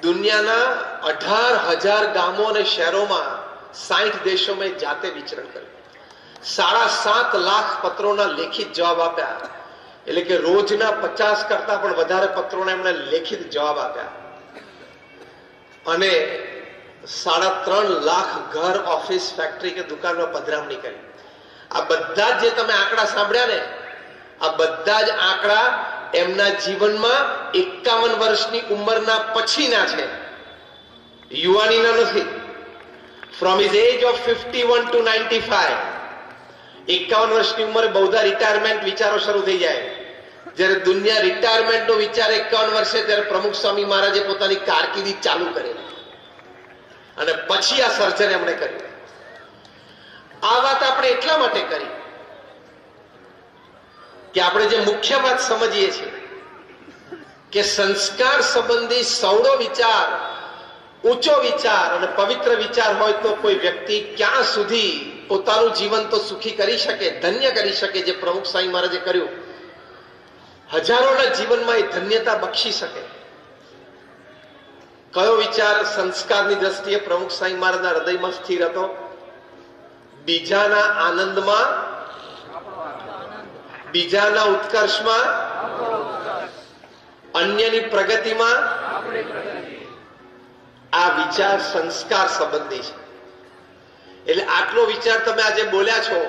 દુનિયાના 18,000 ગામો અને શહેરોમાં 60 દેશોમાં જાતે વિચરણ કર્યું. 7.5 લાખ પત્રોના લેખિત જવાબ આપ્યા. એટલે કે રોજના 50 કરતા પણ વધારે પત્રોના એમણે લેખિત જવાબ આપ્યા. અને 3.5 લાખ ઘર, ઓફિસ, ફેક્ટરી કે દુકાનમાં પધરામણી કરી. આ બધા જે તમે આંકડા સાંભળ્યા ને, આ બધા જ આંકડા એમના જીવનમાં 51 વર્ષની ઉંમરના પછીના છે, યુવાનીના નથી. From his age of 51 to 95, 51 વર્ષની ઉંમરે બૌદ્ધા રિટાયરમેન્ટ વિચારો શરૂ થઈ જાય. જ્યારે દુનિયા રિટાયરમેન્ટનો વિચાર 51 વર્ષે, ત્યારે પ્રમુખ સ્વામી મહારાજે પોતાની કારકિર્દી ચાલુ કરી અને પછી આ સર્જન એમણે કર્યું. આ વાત આપણે એટલા માટે કરી કે આપણે જે મુખ્ય વાત સમજીએ છીએ કે સંસ્કાર સંબંધી સૌડો વિચાર, ઊંચો વિચાર અને પવિત્ર વિચાર હોય તો કોઈ વ્યક્તિ ક્યાં સુધી પોતાનું જીવન તો સુખી કરી શકે, ધન્ય કરી શકે, જે પ્રમુખ સ્વામી મહારાજે કર્યું. હજારોના જીવનમાં એ ધન્યતા બક્ષી શકે. કયો વિચાર સંસ્કારની દ્રષ્ટિએ પ્રમુખ સ્વામી મહારાજના હૃદયમાં સ્થિર હતો? બીજાના આનંદમાં, બીજાના ઉત્કર્ષમાં, અન્યની પ્રગતિમાં. આ વિચાર સંસ્કાર સંબંધી છે. એટલે આટલો વિચાર તમે આજે બોલ્યા છો,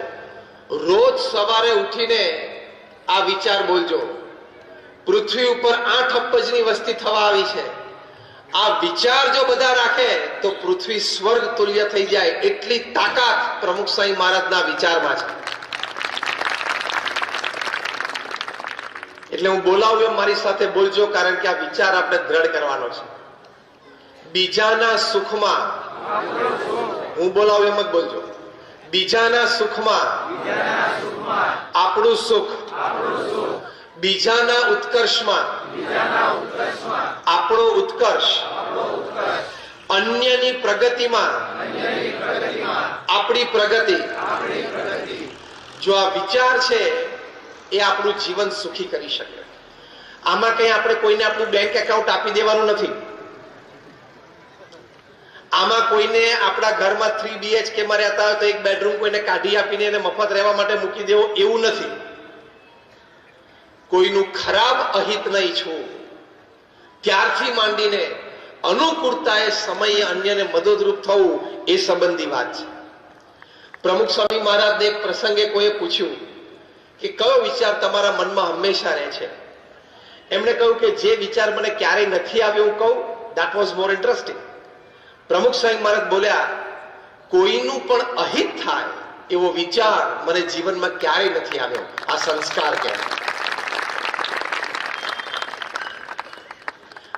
રોજ સવારે ઉઠીને આ વિચાર બોલજો. પૃથ્વી ઉપર 8 અબજની વસ્તી થવા આવી છે. આ વિચાર જો બધા રાખે તો પૃથ્વી સ્વર્ગ તુલ્ય થઈ જાય, એટલી તાકાત પ્રમુખ સ્વામી મહારાજના વિચારમાં છે. એટલે હું બોલાવું એમ મારી સાથે બોલજો, કારણ કે આ વિચાર આપણે દ્રઢ કરવાનો છે. બીજાના સુખમાં, હું બોલાવું એમ જ બોલજો. બીજાના સુખમાં આપણું સુખ, બીજાના ઉત્કર્ષમાં આપણો ઉત્કર્ષ, અન્યની પ્રગતિમાં આપણી પ્રગતિ. જો આ વિચાર છે એ આપણું જીવન સુખી કરી શકે. આમાં કઈ આપણે કોઈને આપણું બેંક એકાઉન્ટ આપી દેવાનું નથી. આમાં કોઈને આપણા ઘરમાં 3 BHK માં રહેતા હોય તો એક બેડરૂમ કોઈને કાઢી આપીને એને મફત રહેવા માટે મૂકી દેવો, એવું નથી. કોઈનું ખરાબ અહિત ન ઈચ્છવું, ત્યારથી માંડીને અનુકૂળતાએ સમયે અન્યને મદદરૂપ થવું, એ સંબંધી વાત છે. પ્રમુખ સ્વામી મહારાજને એક પ્રસંગે કોઈએ પૂછ્યું કે કયો વિચાર તમારા મનમાં હંમેશા રહે છે? એમણે કહ્યું કે જે વિચાર મને ક્યારેય નથી આવ્યો હું કહું, that was more interesting. પ્રમુખ સ્વામી મહારાજ બોલ્યા, કોઈનું પણ અહિત થાય એવો વિચાર મને જીવનમાં ક્યારેય નથી આવ્યો. આ સંસ્કાર કહેવાય.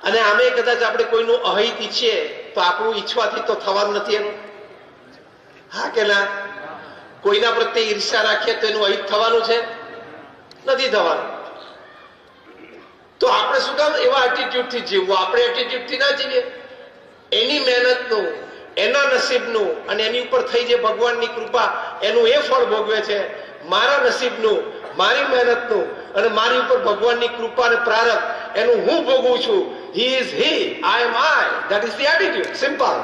અને આમે કદાચ આપણે કોઈનું અહિત ઈચ્છીએ તો આપણું ઈચ્છવાથી તો થવાનું નથી એનું. હા કે ના? કોઈના પ્રત્યે ઈર્ષ્યા રાખીએ તો એનું અહિત થવાનું છે? નથી થવાનું. તો આપણે શું કામ એવા એટીટ્યુડથી જીવવું? આપણે એટીટ્યુડથી ના જીવીએ. એની મહેનતનું, એના નસીબનું અને એની ઉપર થઈ જે ભગવાનની કૃપા, એનું એ ફળ ભોગવે છે. મારા નસીબનું, મારી મહેનતનું અને મારી ઉપર ભગવાનની કૃપા અને પ્રારબ્ધ, એનું હું ભોગવું છું. He is he, I am I. That is the attitude. Simple.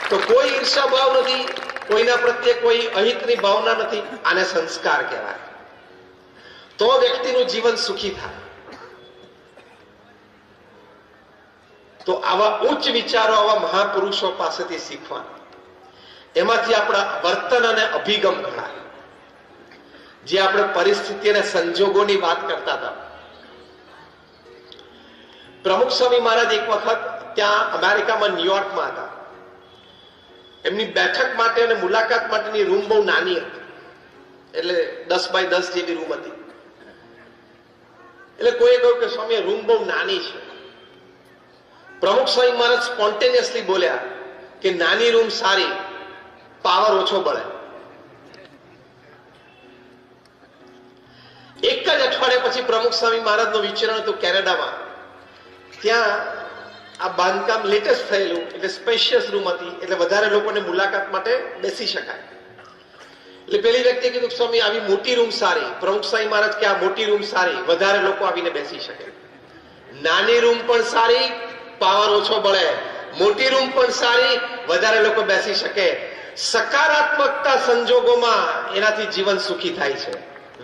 તો કોઈ ઈર્ષા ભાવ નથી, કોઈના પ્રત્યે કોઈ અહિતની ભાવના નથી. આને સંસ્કાર કહેવાય. તો વ્યક્તિનું જીવન સુખી થાય. તો આવા ઉચ્ચ વિચારો આવા મહાપુરુષો પાસેથી શીખવાના. એમાંથી આપણા વર્તન અને અભિગમ ઘડાય. જે આપણે પરિસ્થિતિ અને સંજોગોની વાત કરતા હતા. પ્રમુખ સ્વામી મહારાજ એક વખત ત્યાં અમેરિકામાં, ન્યુયોર્કમાં હતા. એમની બેઠક માટે અને મુલાકાત માટેની રૂમ બહુ નાની હતી. એટલે 10 બાય 10 જેવી રૂમ હતી. એટલે કોઈએ કહ્યું કે સ્વામી રૂમ બહુ નાની છે. પ્રમુખ સ્વામી મહારાજ સ્પોન્ટેનિયસલી બોલ્યા કે નાની રૂમ સારી, પાવર ઓછો બળે. એક જ અઠવાડિયા પછી પ્રમુખ સ્વામી મહારાજનું વિચરણ હતું કેનેડામાં. ત્યાં આ બાંધકામ લેટેસ્ટ થયેલું, એટલે સ્પેશિયસ રૂમ હતી, એટલે વધારે લોકોને મુલાકાત માટે બેસી શકાય. એટલે પેલી વ્યક્તિએ કીધું સ્વામી આવી મોટી રૂમ સારી. પ્રમુખ સ્વામી મહારાજ કે આ મોટી રૂમ સારી, વધારે લોકો આવીને બેસી શકે. નાની રૂમ પણ સારી, પાવર ઓછો બળે, મોટી રૂમ પણ સારી, વધારે લોકો બેસી શકે. સકારાત્મકતા સંજોગોમાં એનાથી જીવન સુખી થાય છે,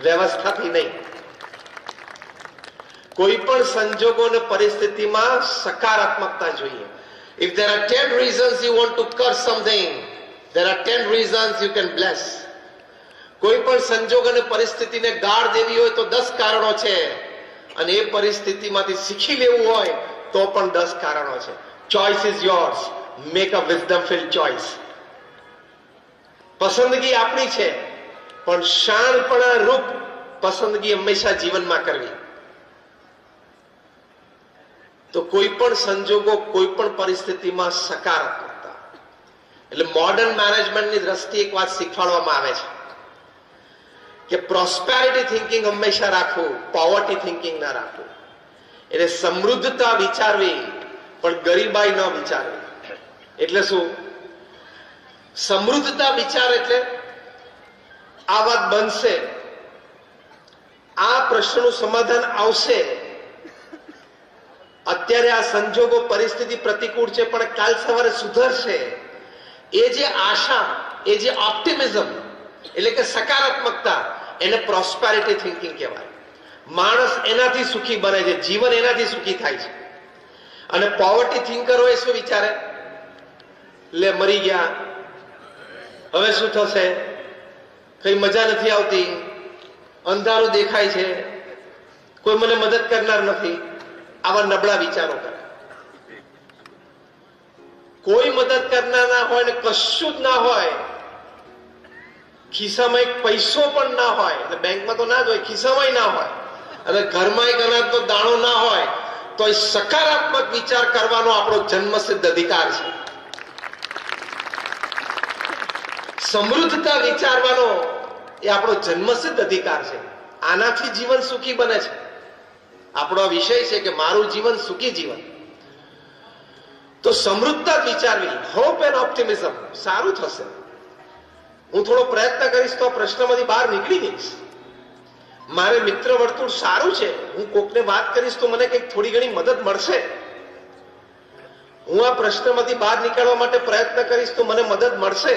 વ્યવસ્થાથી નહીં. કોઈ પણ સંજોગો અને પરિસ્થિતિમાં સકારાત્મકતા જોઈએ. If there are 10 reasons you want to curse something, there are 10 reasons you can bless. કોઈ પણ સંજોગ અને પરિસ્થિતિને ગાળ દેવી હોય તો 10 કારણો છે, અને એ પરિસ્થિતિમાંથી શીખી લેવું હોય તો પણ 10 કારણો છે. Choice is yours. Make a wisdom-filled choice. પસંદગી આપણી છે, પણ શાણપણા રૂપ પસંદગી હંમેશા જીવનમાં કરવી. તો કોઈ પણ સંજોગો, કોઈ પણ પરિસ્થિતિમાં સકારાત્મકતા. એટલે મોડર્ન મેનેજમેન્ટની દ્રષ્ટિએ એક વાત શીખવાડવામાં આવે છે કે પ્રોસ્પેરિટી થિંકિંગ હંમેશા રાખવું, પોવર્ટી થિંકિંગ ના રાખવું. એટલે સમૃદ્ધતા વિચારવી પણ ગરીબાઈ ન વિચારવી. એટલે શું? સમૃદ્ધતા વિચાર એટલે આ વાત બનશે, આ પ્રશ્નનું સમાધાન આવશે, અત્યારે આ સંજોગો પરિસ્થિતિ પ્રતિકૂળ છે પણ કાલ સવારે સુધરશે. એ જે આશા, એ જે ઓપ્ટિમિઝમ એટલે કે સકારાત્મકતા, એને પ્રોસ્પેરિટી થિંકિંગ કહેવાય. માણસ એનાથી સુખી બને છે, જીવન એનાથી સુખી થાય છે. અને પોવર્ટી થિંકરો એ શું વિચારે? લે મરી ગયા, હવે શું થશે, કઈ મજા નથી આવતી, અંધારું દેખાય છે, કોઈ મને મદદ કરનાર નથી. આવા નબળા વિચારો કરે. કોઈ મદદ કરનાર ના હોય ને કશું જ ના હોય, ખિસ્સામાં એક પૈસો પણ ના હોય, એટલે બેંકમાં તો ના જ હોય, ખિસ્સામાં ના હોય, અને ઘરમાં એક અનાજનો દાણો ના હોય, તો એ સકારાત્મક વિચાર કરવાનો આપણો જન્મસિદ્ધ અધિકાર છે. સમૃદ્ધતા વિચારવાનો એ આપણો જન્મસિદ્ધ અધિકાર છે. આનાથી જીવન સુખી બને છે. આપણો વિષય છે કે મારું જીવન સુખી જીવન. તો સમૃદ્ધતા વિચારવી, હોપ એન્ડ ઓપ્ટિમિઝમ. સારું થશે, હું થોડો પ્રયત્ન કરીશ તો પ્રશ્નમાંથી બહાર નીકળી જઈશ. મારે મિત્ર વર્તુળ સારું છે, હું કોકને વાત કરીશ તો મને કંઈક થોડી ઘણી મદદ મળશે. હું આ પ્રશ્નમાંથી બહાર નીકળવા માટે પ્રયત્ન કરીશ તો મને મદદ મળશે.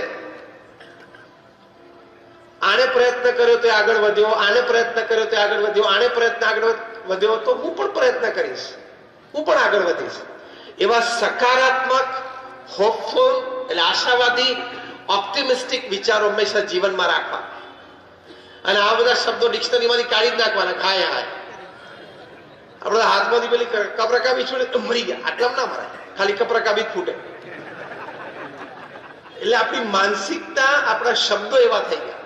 આને પ્રયત્ન કર્યો તો આગળ વધ્યો, આને પ્રયત્ન કર્યો તો આગળ વધ્યો, આને પ્રયત્ન આગળ વધ્યો તો હું પણ પ્રયત્ન કરીશ, હું પણ આગળ વધીશ. એવા સકારાત્મક, હોપફુલ એટલે આશાવાદી, ઓપ્ટિમિસ્ટિક વિચારો હંમેશા જીવનમાં રાખવા. અને આ બધા શબ્દો ડિક્શનરીમાંથી કાઢી જ નાખવાના. હાય હાય, આપણા હાથમાંથી પેલી કપરકાબી છોડે તો મરી ગયા, આટલા ના મરાય, ખાલી કપરકાબી જ ફૂટે. એટલે આપણી માનસિકતા, આપણા શબ્દો એવા થઈ ગયા,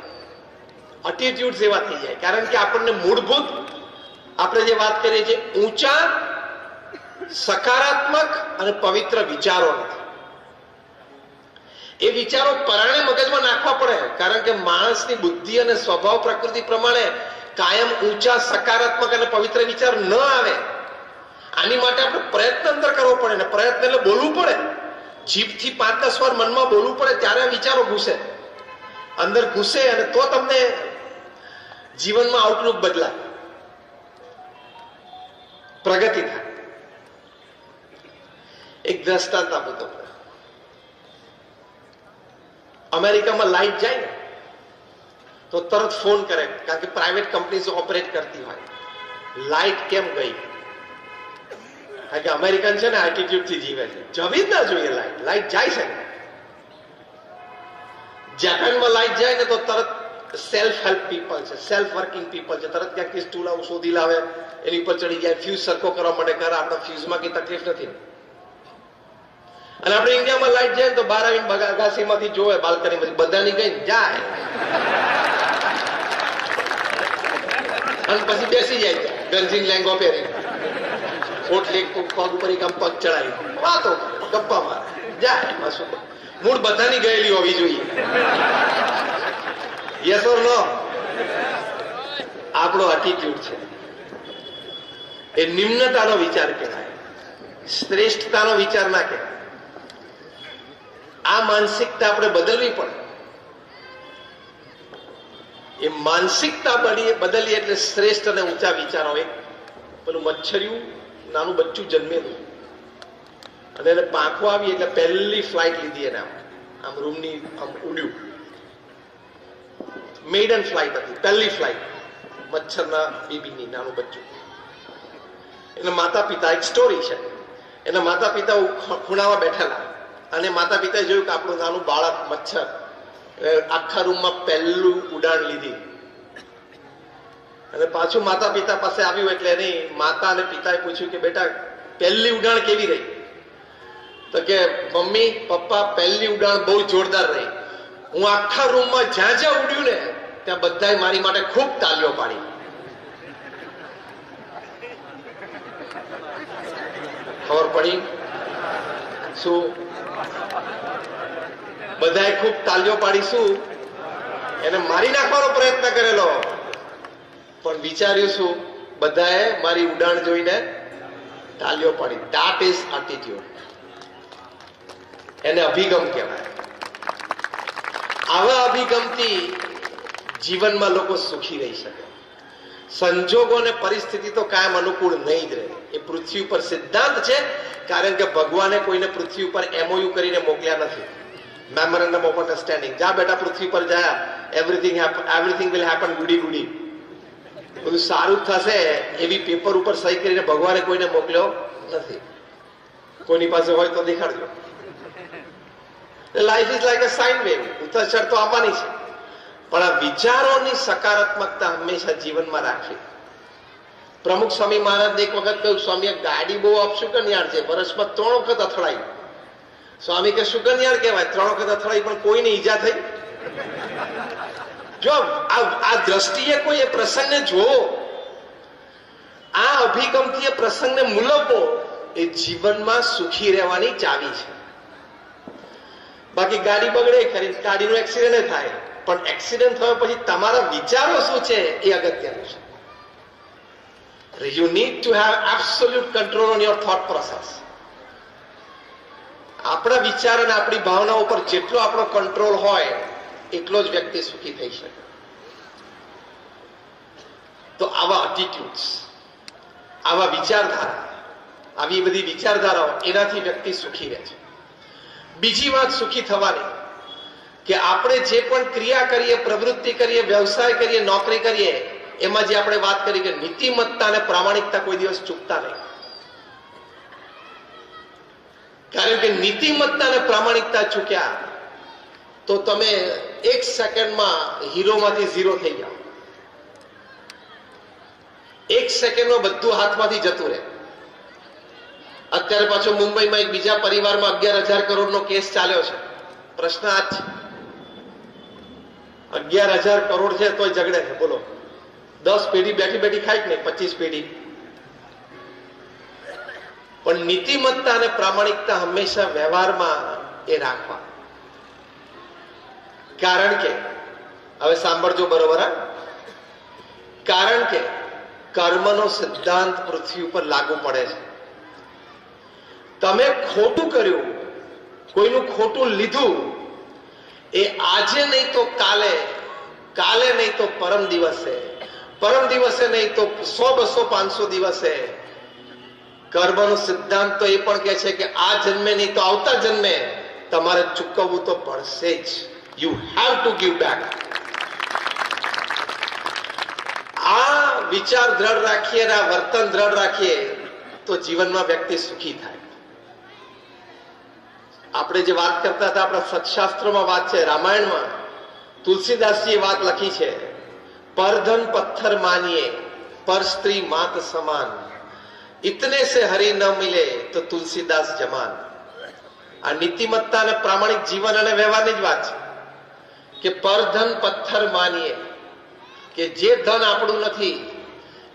એટીટ્યુડ્સ એવા થઈ જાય. કારણ કે આપણને મૂળભૂત આપણે જે વાત કરીએ છીએ ઊંચા, સકારાત્મક અને પવિત્ર વિચારો નથી. એ વિચારો પરાણે મગજમાં નાખવા પડે. કારણ કે માણસની બુદ્ધિ અને સ્વભાવ પ્રકૃતિ પ્રમાણે કાયમ ઊંચા, સકારાત્મક અને પવિત્ર વિચાર ન આવે. આની માટે આપણે પ્રયત્ન અંદર કરવો પડે, ને પ્રયત્ન એટલે બોલવું પડે. જીભથી 5-10 વાર મનમાં બોલવું પડે, ત્યારે વિચારો ઘૂસે, અંદર ઘૂસે, અને તો તમને જીવનમાં આઉટલુક બદલાય, પ્રગતિ થાય. એક દ્રષ્ટાંત આપું તમને. અમેરિકામાં લાઈટ જાય ને તો તરત ફોન કરે, કારણ કે પ્રાઇવેટ કંપનીઝ ઓપરેટ કરતી હોય. લાઈટ કેમ ગઈ? કારણ કે અમેરિકન છે ને એટીટ્યુડ થી જીવે છે, જવી જ ના જોઈએ લાઈટ. લાઈટ જાય છે ને. જાપાનમાં લાઈટ જાય ને તો તરત સેલ્ફ હેલ્પ પીપલ છે, સેલ્ફ વર્કિંગ પીપલ છે, તરત ક્યાંકથી સ્ટૂલ આવું શોધી લાવે, એની ઉપર ચડી જાય, ફ્યુઝ સરખો કરવા માટે કરે. આપણા ફ્યુઝમાં કઈ તકલીફ નથી. અને આપણે ઇન્ડિયામાં લાઈટ જાય તો બહાર આવીને અગાસીમાંથી જોવે, બાલ્કનીમાંથી, બધાની ગઈ જાય અને પછી બેસી જાય ગંજીન લેંગો પહેરી, ઓટલી પગ ઉપર આમ પગ ચડાવી, વાતો ગપ્પા મારે, જાય. મૂળ બધાની ગયેલી હોવી જોઈએ. યસ ઓર નો? આપણો એટીટ્યુડ છે એ નિમ્નતાનો વિચાર કહેવાય, શ્રેષ્ઠતાનો વિચાર ના કહેવાય. આ માનસિકતા આપણે બદલવી પડે. એ માનસિકતા બદલીએ એટલે શ્રેષ્ઠ અને ઊંચા વિચારો. એક પેલું મચ્છરિયું નાનું બચ્ચું જન્મેલું, અને એને પાંખો આવી એટલે પહેલી ફ્લાઇટ લીધી એને આમ રૂમની આમ ઉડ્યું. મેડન ફ્લાઇટ હતી, પહેલી ફ્લાઇટ, મચ્છરના બેબીની, નાનું બચ્ચું. એના માતા પિતા, એક સ્ટોરી છે, એના માતા પિતા ખૂણામાં બેઠેલા અને માતા પિતાએ જોયું કે આપણું નાનું બાળક મચ્છર આખા રૂમમાં પહેલું ઉડાન લીધી. અને પાછું માતા પિતા પાસે આવ્યું એટલે એની માતા અને પિતાએ પૂછ્યું કે બેટા પહેલી ઉડાન કેવી રહી? તો કે મમ્મી પપ્પા પહેલી ઉડાન બહુ જોરદાર રહી. હું આખા રૂમમાં જ્યાં જ્યાં ઉડ્યું ને ત્યાં બધાએ મારી માટે ખૂબ તાલીઓ પાડી. ખબર પડી શું? બધાએ ખૂબ તાલીઓ પાડી. શું? એને મારી નાખવાનો પ્રયત્ન કરેલો, પણ વિચાર્યું શું? બધાએ મારી ઉડાન જોઈને તાલીઓ પાડી. That is attitude. એને અભિગમ કહેવાય. આવા અભિગમથી જીવનમાં લોકો સુખી રહી શકે. સંજોગો અને પરિસ્થિતિ તો કાયમ અનુકૂળ નહીં જ રહે. એ પૃથ્વી ઉપર સિદ્ધાંત છે, કારણ કે ભગવાને કોઈને પૃથ્વી ઉપર MOU કરીને મોકલ્યા નથી. Memorandum of understanding. જા બેટા પૃથ્વી પર જા, એવરીથિંગ વિલ હેપન, ગુડી ગુડી, બધું સારું થશે, એવી પેપર ઉપર સહી કરીને ભગવાને કોઈને મોકલ્યો નથી. કોઈની પાસે હોય તો દેખાડજો. Life is like a sine wave. ઉતર ચઢ તો આવવાની છે, પણ આ વિચારોની સકારાત્મકતા હંમેશા જીવનમાં રાખવી. પ્રમુખ સ્વામી મહારાજ એક વખત કહ્યું, સ્વામી ગાડી બહુ આપશું કન્યાળ છે, વર્ષમાં 3 વખત અથડાઈ. સ્વામી કે શું કન્યાળ કહેવાય? 3 વખત અથડાઈ પણ કોઈને ઈજા થઈ? જો આ દ્રષ્ટિએ કોઈ એ પ્રસંગને જોવો, આ અભિગમથી એ પ્રસંગને મૂલવો, એ જીવનમાં સુખી રહેવાની ચાવી છે. બાકી ગાડી બગડે ખરી, ગાડીનો એક્સિડન્ટ થાય, પણ એક્સિડન્ટ થયા પછી તમારા વિચારો શું છે એ અગત્યનું છે. You need to have absolute control on your thought process. આપણા વિચાર અને આપણી ભાવના ઉપર જેટલો આપણો કંટ્રોલ હોય એટલો જ વ્યક્તિ સુખી થઈ શકે. તો આવા એટીટ્યુડ્સ, આવા વિચારધારા, આવી બધી વિચારધારાઓ, એનાથી વ્યક્તિ સુખી રહે છે. બીજી વાત સુખી થવાની કે આપણે જે પણ ક્રિયા કરીએ, પ્રવૃત્તિ કરીએ, વ્યવસાય કરીએ, નોકરી કરીએ, એમાં જે આપણે વાત કરી કે નીતિમત્તા અને પ્રામાણિકતા કોઈ દિવસ ચૂકતા નહીં. કારણ કે નીતિમત્તા અને પ્રામાણિકતા ચૂક્યા તો તમે 1 સેકન્ડમાં હીરોમાંથી 0 થઈ જાઓ. 1 સેકન્ડમાં બધું હાથમાંથી જતું રહે. અત્યારે પાછો મુંબઈમાં એક બીજા પરિવારમાં 11,000 કરોડનો કેસ ચાલ્યો છે. પ્રશ્ન આ જ છે, 11,000 કરોડ છે તોય ઝઘડે છે. બોલો, 10 પેઢી બેઠી બેઠી ખાય કે નહીં? 25 પેઢી. પણ નીતિમત્તા અને પ્રામાણિકતા હંમેશા વ્યવહારમાં એ રાખવા. કારણ કે હવે સાંભળજો બરોબર, હા? કારણ કે કર્મનો સિદ્ધાંત પૃથ્વી ઉપર લાગુ પડે છે. તમે ખોટું કર્યું, કોઈનું ખોટું લીધું, એ આજે નહીં તો કાલે, કાલે નહીં તો પરમ દિવસે, પરમ દિવસે નહીં તો 100, 200, 500 દિવસે. કર્મનો સિદ્ધાંત તો એ પણ કહે છે કે આ જન્મે નહીં તો આવતા જન્મે તમારે ચૂકવવું તો પડશે જ. You have to give back. આ વિચાર દ્રઢ રાખીએ અને આ વર્તન દ્રઢ રાખીએ તો જીવનમાં વ્યક્તિ સુખી થાય. આપણે જે વાત કરતા હતા, આપણા સત્શાસ્ત્રોમાં વાત છે, રામાયણમાં તુલસીદાસજીએ વાત લખી છે, પરધન પથ્થર માનીએ, પર સ્ત્રી માત સમાન, ઇતને સે હરી ન મિલે તો તુલસીદાસ જમાન. આ નીતિમત્તા અને પ્રામાણિક જીવન અને વ્યવહારની જ વાત છે કે પરધન પથ્થર માનીએ, કે જે ધન આપણું નથી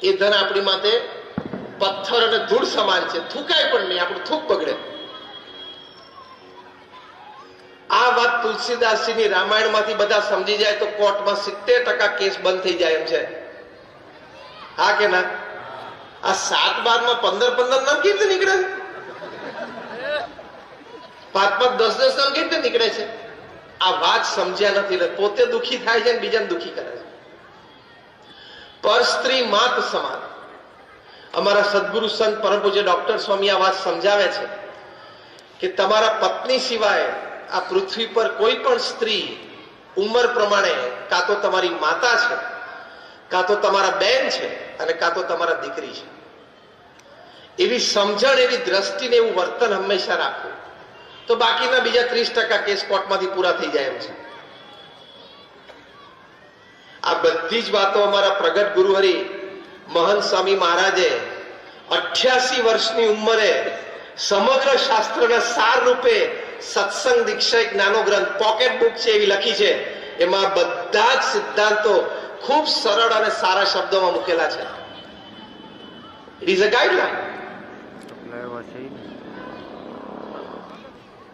એ ધન આપણી માટે પથ્થર અને ધૂળ સમાન છે, થૂકાય પણ નહીં, આપણું થૂક બગડે. આ વાત તુલસીદાસજીની રામાયણમાંથી બધા સમજી જાય તો કોર્ટમાં 70% કેસ બંધ થઈ જાય એમ છે. હા કે ના? આ 7-12 માં 15-15 નામ કેવી રીતે નીકળે છે? 5-5, 10-10 નામ કેવી રીતે નીકળે છે? આ વાત સમજ્યા નથી, પોતે દુખી થાય છે અને બીજાને દુખી કરે છે. પર સ્ત્રી માત સમાન. અમારા સદગુરુ સંત પરમ પૂજ્ય ડોક્ટર સ્વામી આ વાત સમજાવે છે કે તમારા પત્ની સિવાય આ પૃથ્વી પર કોઈ પણ સ્ત્રી ઉંમર પ્રમાણે કાં તો તમારી માતા છે, કાં તો તમારા બેન છે, અને કાં તો તમારા દીકરી છે. એવી સમજણ, એવી દ્રષ્ટિને એવું વર્તન હંમેશા રાખવું, તો બાકીના બીજા 30% કેસ કોર્ટમાંથી પૂરા થઈ જાય એમ છે. આ બધી જ વાતો અમારા પ્રગટ ગુરુહરિ મહંત સ્વામી મહારાજે 88 વર્ષની ઉંમરે સમગ્ર શાસ્ત્રના સાર રૂપે સત્સંગ દીક્ષા એક નાનો ગ્રંથ, પોકેટ બુક છે એવી લખી છે. એમાં બધા જ સિદ્ધાંતો ખૂબ સરળ અને સારા શબ્દોમાં મૂકેલા છે. It is a guideline.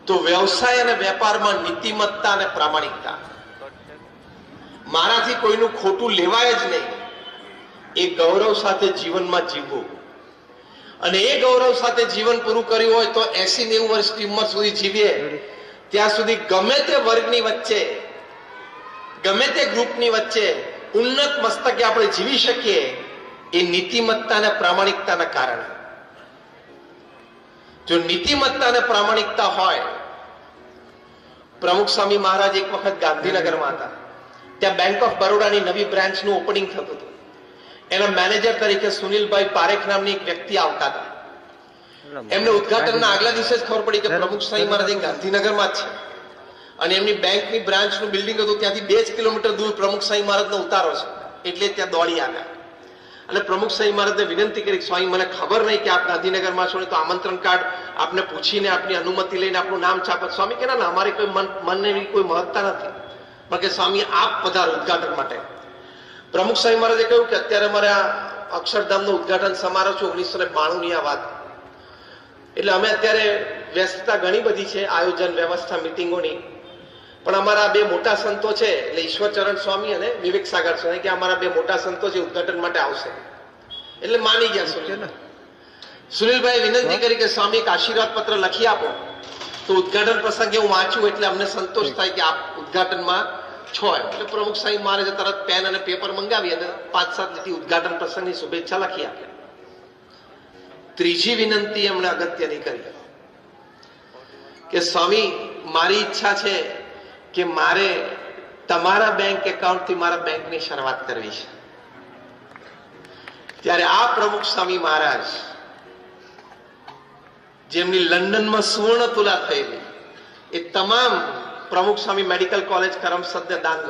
તો વ્યવસાય અને વેપારમાં નીતિમત્તા અને પ્રામાણિકતા, મારાથી કોઈનું ખોટું લેવાય જ નહીં, એ ગૌરવ સાથે જીવનમાં જીવવું. અને એ ગૌરવ સાથે જીવન પૂરું કર્યું હોય તો 80-90 વર્ષની ઉંમર સુધી જીવીએ ત્યાં સુધી ગમે તે વર્ગની વચ્ચે, ગમે તે ગ્રુપની વચ્ચે ઉન્નત મસ્તકે આપણે જીવી શકીએ, એ નીતિમત્તા અને પ્રામાણિકતાના કારણે. જો નીતિમત્તા અને પ્રામાણિકતા હોય, પ્રમુખ સ્વામી મહારાજ એક વખત ગાંધીનગરમાં હતા. ત્યાં બેંક ઓફ બરોડાની નવી બ્રાન્ચનું ઓપનિંગ થતું હતું. એના મેનેજર તરીકે સુનિલભાઈ પારેખ નામની એક વ્યક્તિ આવતા હતા. એમને ઉદઘાટનના આગલા દિવસે જ ખબર પડી કે પ્રમુખ સ્વામી મહારાજ ગાંધીનગરમાં જ છે, અને એમની બેંકની બ્રાન્ચનું બિલ્ડિંગ હતું ત્યાંથી 2 જ કિલોમીટર દૂર પ્રમુખ સ્વામી મહારાજનો ઉતારો છે. એટલે ત્યાં દોડી આવ્યા અને પ્રમુખ સ્વામી મહારાજને વિનંતી કરી, સ્વામી મને ખબર નહીં કે આપ ગાંધીનગરમાં છો, તો આમંત્રણ કાર્ડ આપને પૂછીને આપની અનુમતિ લઈને આપણું નામ છાપત. સ્વામી કે ના, અમારી કોઈ મનને કોઈ મહત્તા નથી, પણ કે સ્વામી આપ પધારો ઉદઘાટન માટે. પ્રમુખ સ્વામી મહારાજે કહ્યું કે અત્યારે અમારે આ અક્ષરધામનો ઉદઘાટન સમારોહ છે, 1992ની આ વાત. એટલે અમે અત્યારે વ્યસ્તતા ઘણી બધી છે, આયોજન વ્યવસ્થા મિટિંગોની, પણ અમારા 2 મોટા સંતો છે, એટલે ઈશ્વરચરણ સ્વામી અને વિવેક સાગર સ્વામી, કે અમારા 2 મોટા સંતો છે, ઉદઘાટન માટે આવશે. એટલે માની ગયા. સુનિલભાઈ વિનંતી કરી કે સ્વામી એક આશીર્વાદ પત્ર લખી આપો, તો ઉદઘાટન પ્રસંગે હું વાંચું એટલે અમને સંતોષ થાય કે આપ ઉદઘાટનમાં છો. એટલે પ્રમુખ સ્વામી મહારાજે તરત પેન અને પેપર મંગાવી અને 5-7 લીટી ઉદઘાટન પ્રસંગની શુભેચ્છા લખી આપી. ત્રીજી વિનંતી એમણે અગત્યની કરી કે સ્વામી મારી ઈચ્છા છે કે મારે તમારા બેંક એકાઉન્ટથી મારા બેંકની શરૂઆત કરવી છે. ત્યારે આ પ્રમુખ સ્વામી મહારાજ, જેમની લંડનમાં સુવર્ણ તુલા થયેલી, એ તમામ પ્રમુખ સ્વામી મેડિકલ કોલેજ કરમસદને દાન